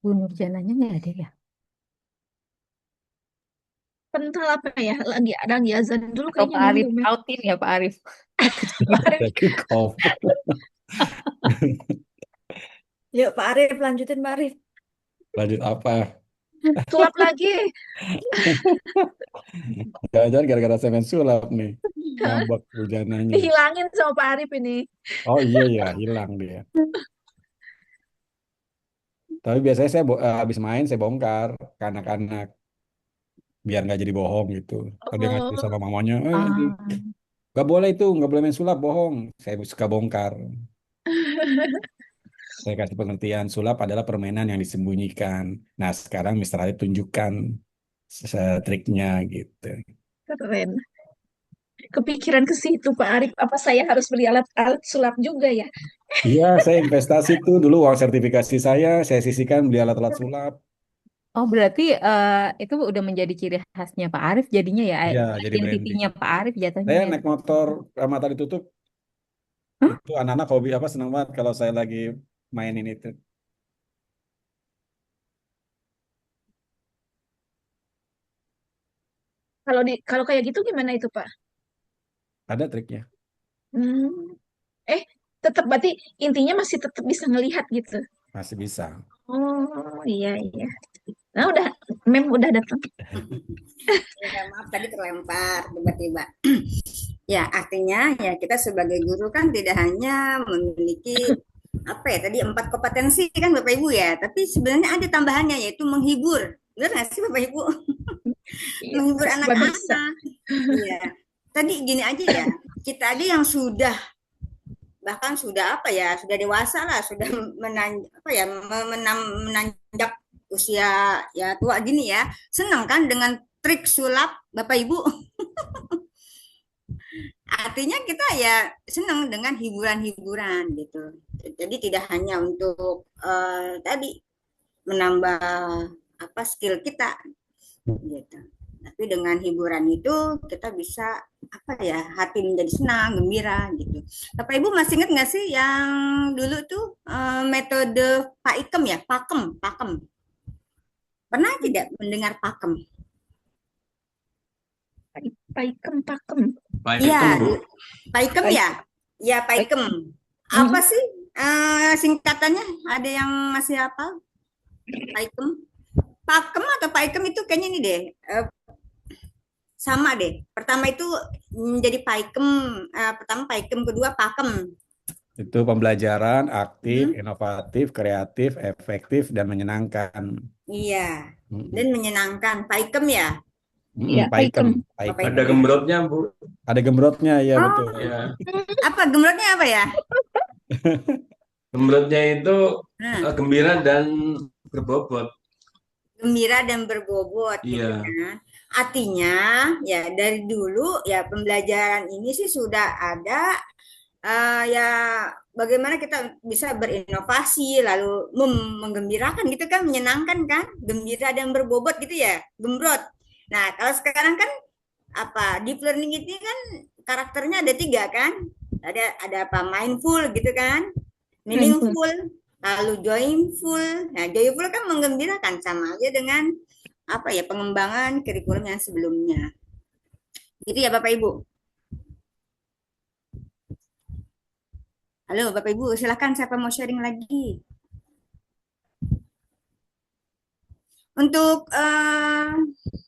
Bu Nurjananya nggak ada ya? Pental apa ya? Lagi azan dulu Atau kayaknya Pak Arif nunggu. outin ya Pak Arif? Aku Pak juga. Arif. Jadi COVID. Yuk Pak Arif, lanjutin Pak Arif. Lanjut apa? Sulap lagi. Jangan-jangan gara-gara saya main sulap nih. Ngambek hujananya. Dihilangin sama Pak Arif ini. Oh iya ya, hilang dia. Tapi biasanya saya habis main saya bongkar ke anak-anak biar nggak jadi bohong gitu. Kalau dia ngaku Oh, sama mamanya, Ah, nggak boleh itu, nggak boleh main sulap, bohong. Saya suka bongkar. Saya kasih pengertian, sulap adalah permainan yang disembunyikan. Nah, sekarang Mister Ali tunjukkan triknya gitu. keren. Kepikiran ke situ Pak Arif. Apa saya harus beli alat-alat sulap juga ya? Iya, saya investasi tuh dulu uang sertifikasi saya sisihkan beli alat-alat sulap. oh berarti itu udah menjadi ciri khasnya Pak Arif jadinya ya, Iya, jadi branding. identitinya Pak Arif jatuhnya Saya ya. naik motor mata ditutup, Hah? itu anak-anak hobi apa seneng banget kalau saya lagi mainin itu. Kalau kayak gitu gimana itu Pak? Ada triknya, Hmm. Eh, tetap berarti intinya masih tetap bisa ngelihat gitu. masih bisa. Oh, iya iya. Nah, udah datang. Ya, maaf tadi terlempar tiba-tiba. Ya, artinya ya kita sebagai guru kan tidak hanya memiliki apa ya tadi 4 kompetensi kan Bapak Ibu ya, tapi sebenarnya ada tambahannya yaitu menghibur. Benar nggak sih Bapak Ibu? Iya, Menghibur serba bisa. anak-anak. Iya. Tadi gini aja ya, kita ada yang sudah bahkan sudah apa ya, sudah dewasa lah, sudah apa ya, menanjak usia ya tua gini ya, senang kan dengan trik sulap Bapak Ibu. Artinya kita ya senang dengan hiburan-hiburan gitu. Jadi tidak hanya untuk tadi menambah apa skill kita gitu. Tapi dengan hiburan itu kita bisa apa ya hati menjadi senang, gembira gitu. Bapak Ibu masih ingat nggak sih yang dulu tuh metode Pak Ikem ya, pakem, pakem. Pernah tidak mendengar pakem? Paikem pakem. Iya, Pakem, Bu. Pak Ikem ya, ya Pak Ikem. Apa sih singkatannya? Ada yang masih hafal? Pak Ikem? Pakem atau Pak Ikem itu kayaknya ini deh, sama deh. Pertama itu menjadi paikem, pertama paikem, kedua pakem. Itu pembelajaran aktif, inovatif, kreatif, efektif, dan menyenangkan. Iya, dan menyenangkan. Paikem ya. Iya, Paikem, Apa paikem. Ada gembrotnya, Bu. Ada gembrotnya ya Oh, betul. Ya. apa gembrotnya apa ya? Gembrotnya itu Nah, gembira dan berbobot. gembira dan berbobot gitu Iya. kan. Artinya ya dari dulu ya pembelajaran ini sih sudah ada ya bagaimana kita bisa berinovasi lalu menggembirakan gitu kan, menyenangkan kan, gembira dan berbobot gitu ya, gembrot. Nah, kalau sekarang kan apa deep learning ini kan karakternya ada 3 kan, ada apa mindful gitu kan, meaningful, lalu joyful. Nah, joyful kan menggembirakan, sama aja dengan apa ya pengembangan kurikulum yang sebelumnya. Gitu ya Bapak Ibu. Halo Bapak Ibu, silakan siapa mau sharing lagi. Untuk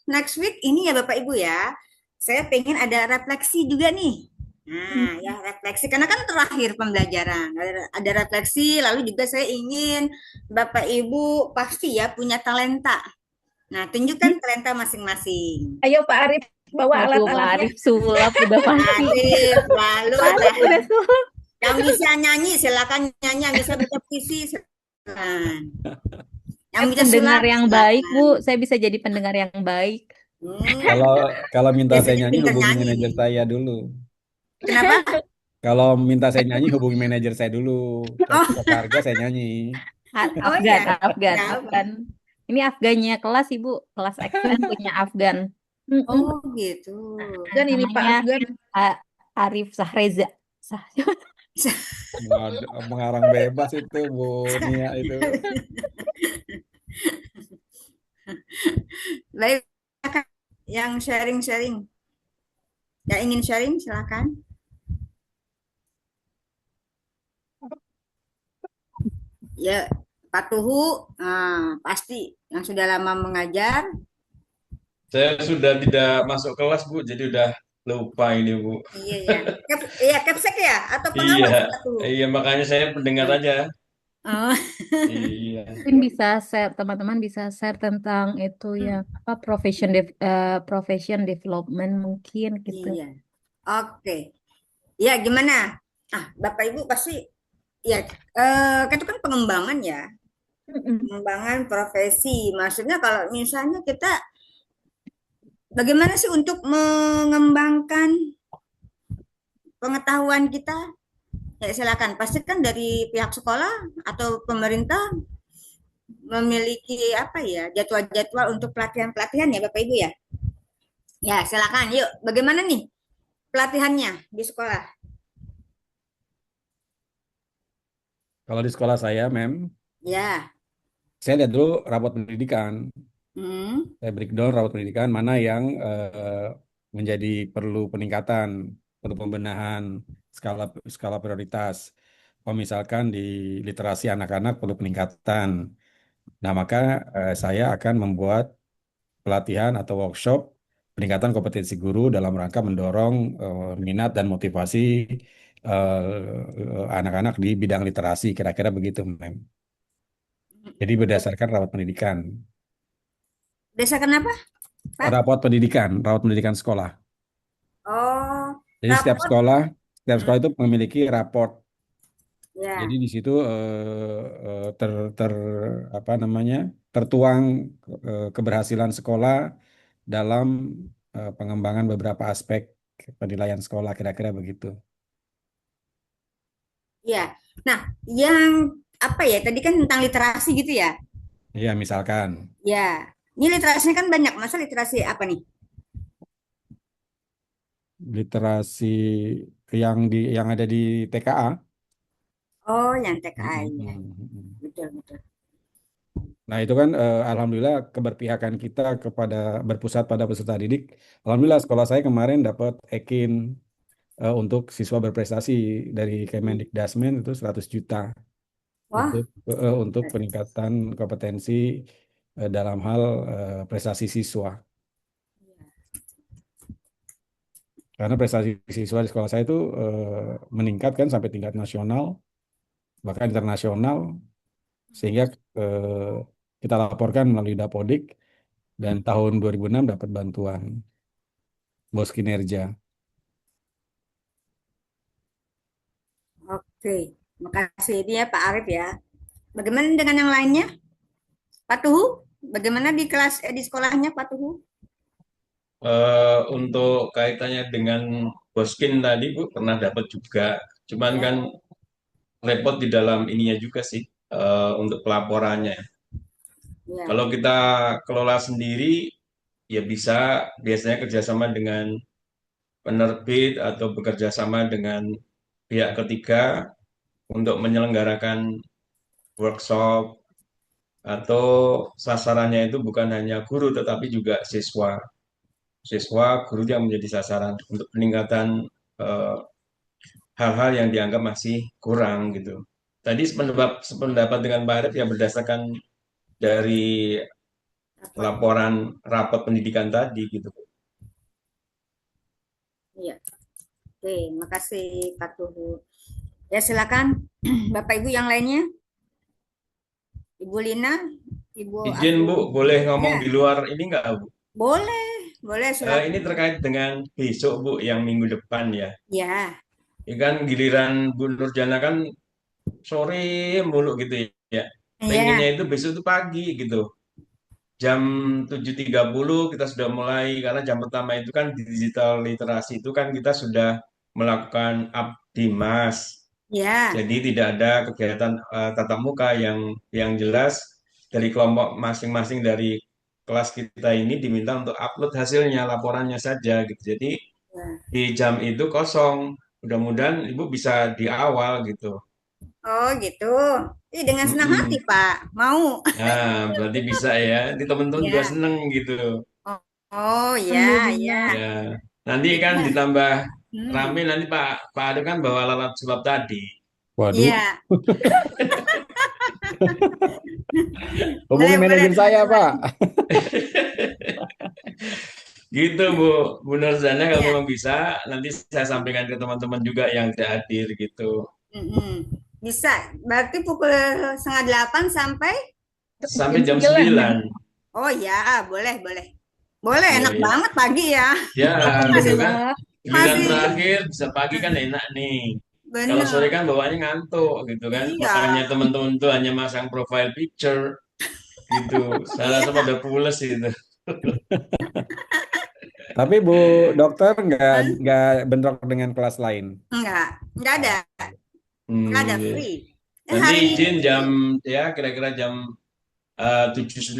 next week ini ya Bapak Ibu ya, saya pengen ada refleksi juga nih. Nah, ya refleksi karena kan terakhir pembelajaran. Ada refleksi, lalu juga saya ingin Bapak Ibu pasti ya punya talenta. Nah, tunjukkan talenta masing-masing. Ayo Pak Arif bawa Waduh, Pak alat-alatnya. Arif sulap udah pasti. Arif, lalu Pak Arif udah sulap. yang bisa nyanyi silakan nyanyi, yang bisa baca puisi silakan. Yang bisa Pendengar sulap yang silakan. baik, Bu. Saya bisa jadi pendengar yang baik. Kalau minta saya Biasanya nyanyi pinter hubungi nyanyi. manajer saya dulu. Kenapa? Kalau minta saya nyanyi hubungi manajer saya dulu. Cocok harga saya nyanyi. Oh Afgan, ya, Afgan, kenapa? Afgan. Ini Afgannya kelas, Ibu. Kelas Afgan punya Afgan. Oh gitu. Dan ini Pak Namanya Afgan. Arif Sahreza. Mengarang bebas itu Bu Nia itu. Baik, silakan yang sharing-sharing. Yang ingin sharing silakan. Ya, Pak Tuhu, pasti yang sudah lama mengajar. Saya sudah tidak masuk kelas, Bu, jadi udah lupa ini, Bu. Iya ya. Iya, Kepsek ya atau Iya, pengawas Pak Tuhu? iya makanya saya pendengar aja. Oh, Iya. Mungkin bisa share, teman-teman bisa share tentang itu ya, apa profession development mungkin gitu. iya. Oke. Ya, gimana? Bapak Ibu pasti ya itu kan pengembangan ya. Pengembangan profesi. Maksudnya kalau misalnya kita bagaimana sih untuk mengembangkan pengetahuan kita? Ya, silakan. Pasti kan dari pihak sekolah atau pemerintah memiliki apa ya, jadwal-jadwal untuk pelatihan-pelatihan ya Bapak Ibu ya. Ya, silakan. Yuk, bagaimana nih pelatihannya di sekolah? Kalau di sekolah saya, Ya. saya lihat dulu rapot pendidikan. Hmm. Saya breakdown rapot pendidikan mana yang menjadi perlu peningkatan, perlu pembenahan skala skala prioritas. Kalau misalkan di literasi anak-anak perlu peningkatan. Nah, maka saya akan membuat pelatihan atau workshop peningkatan kompetensi guru dalam rangka mendorong minat dan motivasi anak-anak di bidang literasi, kira-kira begitu, Mem. Jadi berdasarkan rawat pendidikan. Berdasarkan apa, Pak? Rawat pendidikan sekolah. Oh, Jadi setiap raport. sekolah itu memiliki raport. Ya. Jadi di situ apa namanya tertuang keberhasilan sekolah dalam pengembangan beberapa aspek penilaian sekolah, kira-kira begitu. Ya. Nah, yang apa ya? Tadi kan tentang literasi gitu ya. Iya, misalkan Ya. Ini literasinya kan banyak. Masa literasi apa nih? literasi yang ada di TKA. Oh, yang TKA ya. Mm-mm. Betul, betul. Nah, itu kan alhamdulillah keberpihakan kita kepada berpusat pada peserta didik. Alhamdulillah sekolah saya kemarin dapat EKIN untuk siswa berprestasi dari Kemendikdasmen itu 100 juta Wah, untuk peningkatan kompetensi dalam hal prestasi siswa. Karena prestasi siswa di sekolah saya itu meningkat kan sampai tingkat nasional, bahkan internasional, sehingga kita laporkan melalui Dapodik dan tahun 2006 dapat bantuan bos kinerja. oke. Makasih ini ya Pak Arif ya. Bagaimana dengan yang lainnya? Pak Tuhu, bagaimana di di sekolahnya Pak Tuhu? Untuk kaitannya dengan Boskin tadi, Bu, pernah dapat juga. Cuman Ya, kan repot di dalam ininya juga sih, untuk pelaporannya. ya, Kalau kita kelola sendiri, ya bisa biasanya kerjasama dengan penerbit atau bekerja sama dengan pihak ketiga untuk menyelenggarakan workshop atau sasarannya itu bukan hanya guru tetapi juga siswa. Siswa, guru yang menjadi sasaran untuk peningkatan eh, hal-hal yang dianggap masih kurang gitu. Tadi sependapat dengan Pak Arief ya berdasarkan dari rapor. laporan rapat pendidikan tadi gitu. Iya. Oke, makasih Pak Tuhu. Ya, silakan Bapak Ibu yang lainnya. Ibu Lina, Ibu Izin Abu. Bu, boleh ngomong Ya, di luar ini nggak Bu? boleh, boleh Ini silakan. terkait dengan besok Bu, yang minggu depan ya. Ya, Ini kan giliran Bu Nurjana kan sore mulu gitu ya. Pengennya ya, itu besok itu pagi gitu. Jam 7.30 kita sudah mulai karena jam pertama itu kan di digital literasi itu kan kita sudah melakukan Abdimas. ya, Jadi tidak ada kegiatan tatap muka yang jelas dari kelompok masing-masing dari kelas kita ini diminta untuk upload hasilnya, laporannya saja gitu. Jadi ya. di jam itu kosong. Mudah-mudahan Ibu bisa di awal gitu. Oh gitu. Dengan senang hati Mm-mm. Pak. Mau. Nah, berarti bisa ya. Nanti teman-teman juga Ya. seneng gitu. Oh, oh ya, Alhamdulillah. ya. Ya, nanti kan Ya. ditambah rame Hmm. nanti Pak Ade kan bawa alat sulap tadi. Waduh, Iya. Hubungi Boleh, manajer boleh, saya, teman-teman. Pak. Gitu Bu Nurzana, kalau Iya. memang bisa nanti saya sampaikan ke teman-teman juga yang tidak hadir gitu. Bisa. Berarti pukul 7:30 sampai? Sampai jam 9, 9. Oh ya, boleh, boleh. Boleh, Iya, enak iya. banget pagi ya. Ya, gitu kan. Alhamdulillah. Giliran Masih terakhir bisa pagi kan enak nih. Kalau sore bener. kan bawaannya ngantuk gitu kan. Iya. Makanya teman-teman tuh hanya masang profile picture gitu. Saya rasa Iya. pada pules itu. Tapi Bu Dokter nggak bentrok dengan kelas lain. Enggak ada. Enggak ada, Iya. free. Nanti Hari ini izin free. jam ya kira-kira jam 7.15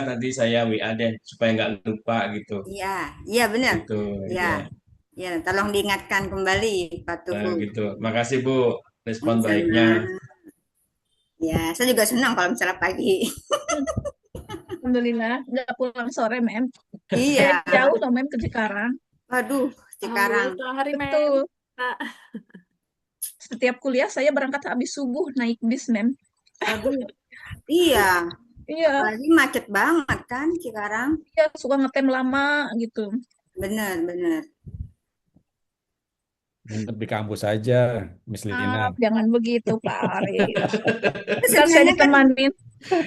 nanti saya WA deh supaya nggak lupa gitu. Iya, iya benar. Gitu Iya. ya. Ya, tolong diingatkan kembali Pak Tuhu. Gitu. Makasih Bu respon Sama. baiknya. Ya, saya juga senang kalau misalnya pagi. Alhamdulillah, nggak pulang sore, Mem. Iya. Jauh loh, Mem, ke Cikarang. Waduh, Cikarang. Alhamdulillah hari Mem. Betul. Kak. Setiap kuliah saya berangkat habis subuh naik bis, Mem. Waduh. Iya. Iya, Apalagi macet banget kan Cikarang. iya, suka ngetem lama gitu. Bener, bener. Nginep di kampus aja, Miss Lina. Jangan begitu, Pak Arif. Terus Ntar saya sebenarnya kan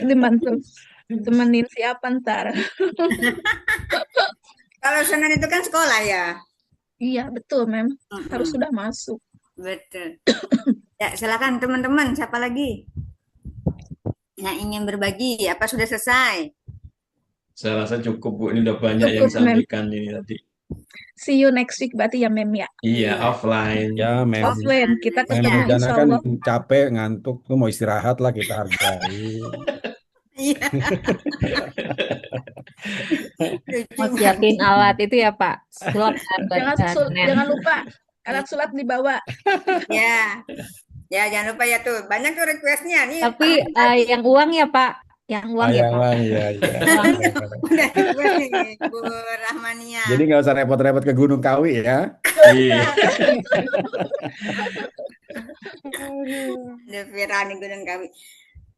dibantu temenin siapa ntar. kalau Senin itu kan sekolah ya. Iya, betul, Mem. Harus Mm-mm. sudah masuk. Betul. Ya, silakan teman-teman, siapa lagi yang ingin berbagi? Apa sudah selesai? Saya rasa cukup Bu. Ini udah banyak yang Cukup, Mem. disampaikan ini tadi. See you next week berarti ya, Mem ya. Iya, Iya. offline. Ya, Mem. Offline, kita Mem ketemu Nurjana insya kan Allah. capek, ngantuk, tuh mau istirahat lah kita hargai. Iya. Mau Lucu. siapin alat itu ya Pak, sulap kan buat Senin. Jangan lupa alat sulap dibawa. Ya. Ya, jangan lupa ya tuh. Banyak tuh requestnya nih. Tapi yang uang ya Pak, yang uang ya Pak. Ayang, ya, ya. Udah request nih, Bu Rahmania. Jadi nggak usah repot-repot ke Gunung Kawi ya. Iya. Udah viral nih Gunung Kawi.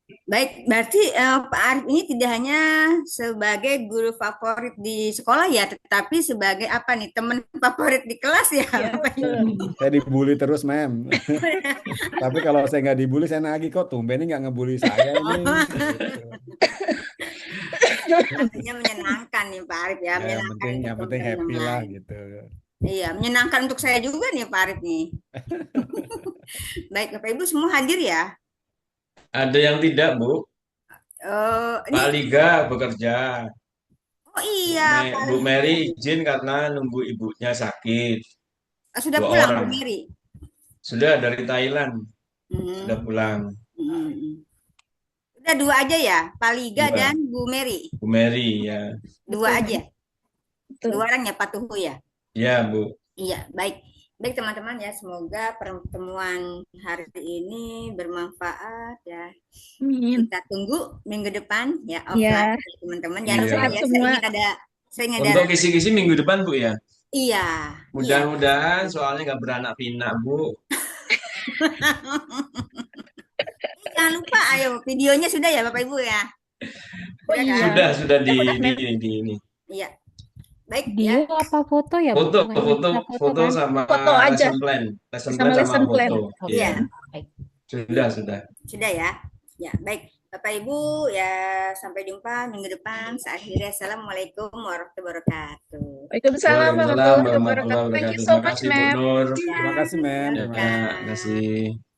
Baik, berarti Pak Arif ini tidak hanya sebagai guru favorit di sekolah ya, tetapi sebagai apa nih, teman favorit di kelas ya. Iya, Bapak betul. Ibu. Saya dibully terus, Mem. Tapi kalau saya nggak dibully, saya nagih kok. Tumben ini nggak ngebully saya ini. Artinya menyenangkan nih Pak Arif ya, Ya, menyenangkan untuk yang penting teman-teman happy yang lah lain. gitu. Iya, menyenangkan untuk saya juga nih Pak Arif nih. Baik, Bapak Ibu semua hadir ya. Ada yang tidak Bu? Ini Pak Liga bekerja. oh iya, Pak Bu Mary izin karena nunggu ibunya sakit. sudah 2 pulang Bu orang. Mary. Sudah dari Thailand. Hmm, Sudah pulang. Udah 2 aja ya, Pak Liga 2. dan Bu Mary. Bu Mary ya. 2 Betul, aja. Betul. 2 orang ya Pak Tuhu ya. Ya Bu. Iya, baik. Baik teman-teman ya, semoga pertemuan hari ini bermanfaat ya. Amin. Kita tunggu minggu depan ya Iya. offline ya, teman-teman. Jangan Iya. lupa Sehat ya, semua. saya ingin ada Untuk kisi-kisi minggu depan Bu ya. iya. Mudah-mudahan soalnya nggak beranak pinak Bu. Jangan lupa, ayo videonya sudah ya Bapak Ibu ya. Oh Sudah kan? iya. Sudah di Udah, Mem. ini. Iya. Baik Video ya. apa foto ya Bu? Foto Bukan bisa foto kan? sama Foto aja. lesson plan. Lesson Sama plan lesson sama plan. foto. Oke, Iya. baik. Sudah. Sudah ya. Ya, baik. Bapak Ibu ya, sampai jumpa minggu depan. Saya akhiri. Assalamualaikum warahmatullahi wabarakatuh. Waalaikumsalam Waalaikumsalam warahmatullahi warahmatullahi wabarakatuh. Thank you wabarakatuh. so Terima much, kasih Bu Mem. Nur. Terima kasih, Mem. Ya, Terima Kak. kasih. Terima kasih.